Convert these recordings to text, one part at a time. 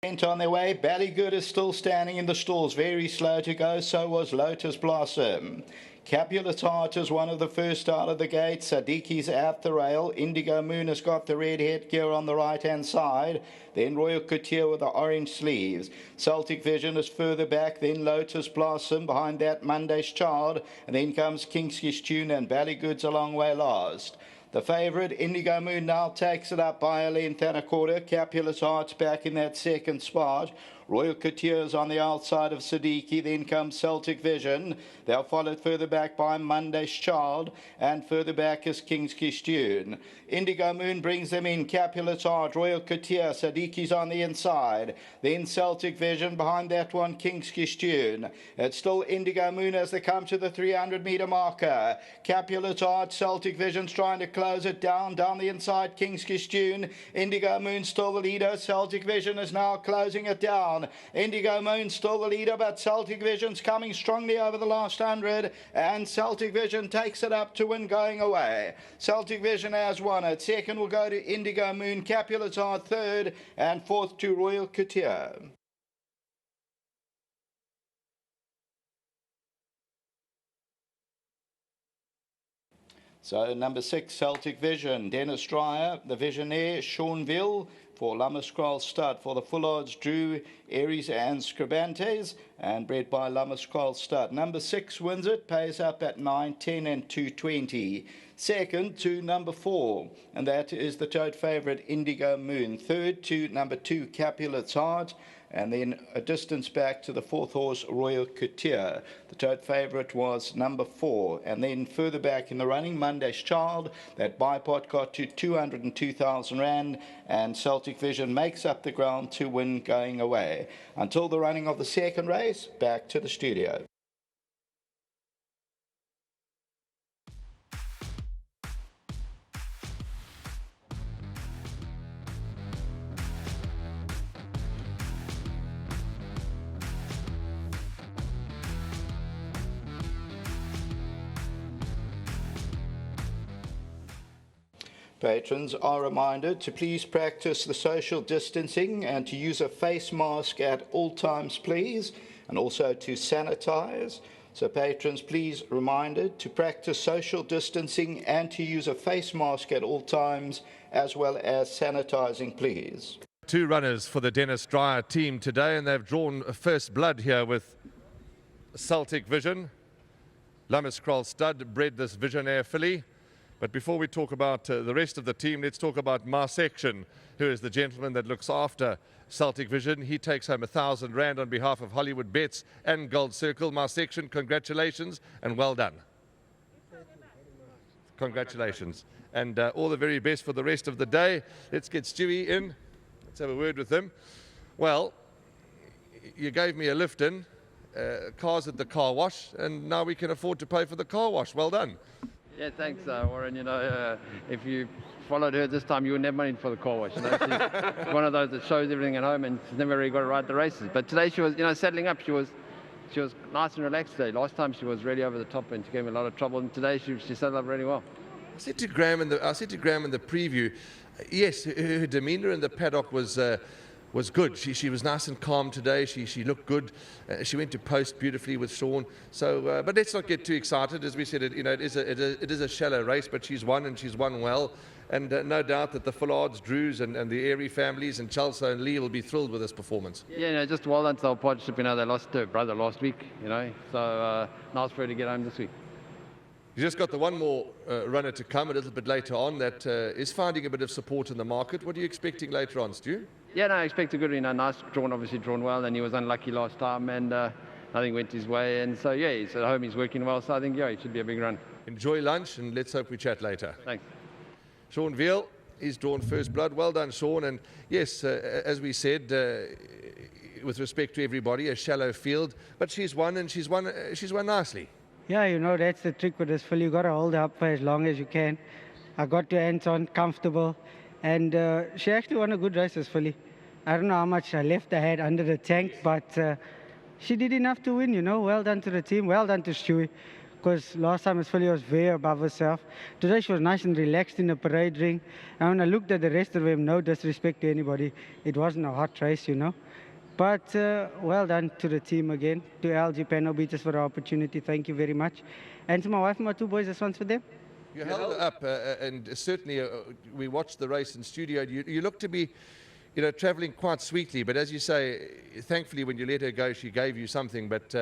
On their way, Ballygood is still standing in the stalls, very slow to go, so was Lotus Blossom. Capulet's Heart is one of the first out of the gate. Sadiki's at the rail. Indigo Moon has got the red headgear on the right-hand side. Then Royal Couture with the orange sleeves. Celtic Vision is further back. Then Lotus Blossom. Behind that, Monday's Child. And then comes Kingski's Tune, and Ballygood's a long way last. The favourite, Indigo Moon, now takes it up by a length and a quarter. Capulet's Heart's back in that second spot. Royal Couture's on the outside of Sadiki. Then comes Celtic Vision. They're followed further back by Monday's Child. And further back is Kingski's Tune. Indigo Moon brings them in. Capulet's Heart, Royal Couture, Sadiki's on the inside. Then Celtic Vision. Behind that one, Kingski's Tune. It's still Indigo Moon as they come to the 300-metre marker. Capulet's Heart, Celtic Vision's trying to close it down the inside, Kingski's Tune. Indigo Moon still the leader. Celtic Vision is now closing it down. Indigo Moon still the leader, but Celtic Vision's coming strongly over the last 100, and Celtic Vision takes it up to win going away. Celtic Vision has won it. Second will go to Indigo Moon. Capulet's Heart third, and fourth to Royal Couture. So number 6, Celtic Vision, Dennis Dreyer, the Visionaire, Seanville, for Lammerskral Stud. For the full odds, Drew, Aries and Scribantes, and bred by Lammerskral Stud. Number 6 wins it, pays up at 9, 10 and 220. Second to number 4, and that is the tote favourite Indigo Moon. Third to number 2, Capulet's Heart, and then a distance back to the fourth horse, Royal Couture. The tote favourite was number 4, and then further back in the running, Monday's Child. That bipot got to 202,000 Rand, and Celtic Vision makes up the ground to win going away. Until the running of the second race, back to the studio. Patrons are reminded to please practice the social distancing and to use a face mask at all times, please, and also to sanitize. So patrons, please reminded to practice social distancing and to use a face mask at all times, as well as sanitizing, please. 2 runners for the Dennis Dreyer team today, and they've drawn first blood here with Celtic Vision. Lammerskral Stud bred this Visionaire filly. But before we talk about the rest of the team, let's talk about Marsection, who is the gentleman that looks after Celtic Vision. He takes home 1,000 Rand on behalf of Hollywoodbets and Gold Circle. Marsection, congratulations and well done. Congratulations. And all the very best for the rest of the day. Let's get Stewie in. Let's have a word with him. Well, you gave me a lift in, cars at the car wash, and now we can afford to pay for the car wash. Well done. Yeah, thanks, Warren. You know, if you followed her this time, you wouldn't have money for the car wash. You know, she's one of those that shows everything at home, and she's never really got to ride the races. But today she was, you know, settling up. She was nice and relaxed today. Last time she was really over the top, and she gave me a lot of trouble. And today she settled up really well. I said to Graham in the preview, yes, her demeanour in the paddock was good. She was nice and calm today. She looked good. She went to post beautifully with Sean. So, but let's not get too excited. As we said, it is a shallow race, but she's won, and she's won well. And no doubt that the full odds, Drews and the Airy families and Chelsea and Lee will be thrilled with this performance. Yeah, you know, just well done to our partnership. You know, they lost her brother last week. You know, so nice for her to get home this week. You just got the one more runner to come a little bit later on that is finding a bit of support in the market. What are you expecting later on, Stu? Yeah, no, I expect a good, you know, nice drawn, obviously drawn well, and he was unlucky last time, and nothing went his way, and so yeah, he's at home, he's working well, so I think, yeah, it should be a big run. Enjoy lunch, and let's hope we chat later. Thanks. Sean Veal, he's drawn first blood. Well done, Sean, and yes, as we said, with respect to everybody, a shallow field, but she's won, and she's won nicely. Yeah, you know, that's the trick with this filly. You got to hold her up for as long as you can. I got to hands on, comfortable. And she actually won a good race, this filly. I don't know how much I left the head under the tank, but she did enough to win, you know. Well done to the team. Well done to Stewie. because last time his filly was way above herself. Today she was nice and relaxed in the parade ring. And when I looked at the rest of them, no disrespect to anybody, it wasn't a hot race, you know. But well done to the team again, to LG panel beaters for the opportunity. Thank you very much. And to my wife and my two boys, this one's for them. You held up, and certainly we watched the race in studio. You looked to be, you know, travelling quite sweetly. But as you say, thankfully, when you let her go, she gave you something. But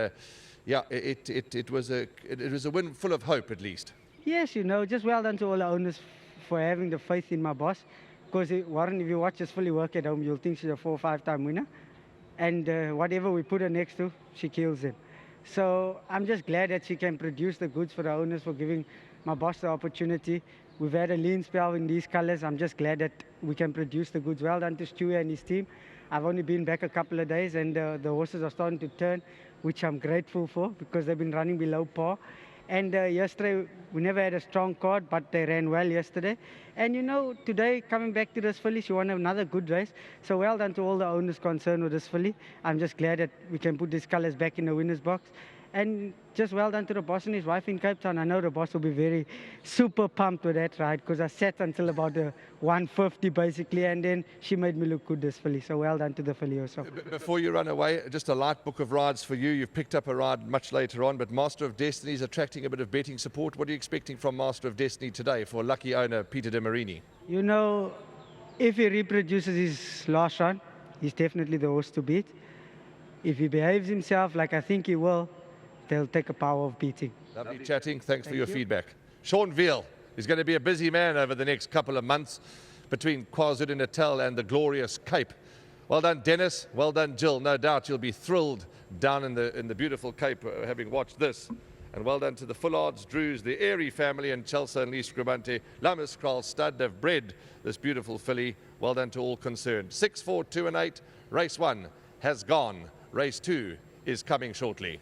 yeah, it was a win full of hope, at least. Yes, you know, just well done to all the owners for having the faith in my boss. Because Warren, if you watch us fully work at home, you'll think she's a 4 or 5-time winner. And whatever we put her next to, she kills it. So I'm just glad that she can produce the goods for the owners, for giving my boss the opportunity. We've had a lean spell in these colours. I'm just glad that we can produce the goods. Well done to Stewie and his team. I've only been back a couple of days, and the horses are starting to turn, which I'm grateful for, because they've been running below par. And yesterday, we never had a strong card, but they ran well yesterday. And you know, today, coming back to this filly, she won another good race. So well done to all the owners concerned with this filly. I'm just glad that we can put these colours back in the winner's box. And just well done to the boss and his wife in Cape Town. I know the boss will be very super pumped with that ride, because I sat until about the 150 basically, and then she made me look good, this filly. So well done to the filly also. Before you run away, just a light book of rides for you. You've picked up a ride much later on, but Master of Destiny is attracting a bit of betting support. What are you expecting from Master of Destiny today for lucky owner Peter de Marini? You know, if he reproduces his last run, he's definitely the horse to beat. If he behaves himself like I think he will, they'll take a power of beating. Lovely chatting. Thanks for your feedback. Sean Veal is going to be a busy man over the next couple of months between KwaZulu-Natal and the glorious Cape. Well done, Dennis. Well done, Jill. No doubt you'll be thrilled down in the beautiful Cape having watched this. And well done to the Fullards, Drews, the Airy family, and Chelsea and Lee Scribante. Lammerskral Stud, they've bred this beautiful filly. Well done to all concerned. 6, 4, 2 and 8. Race 1 has gone. Race 2 is coming shortly.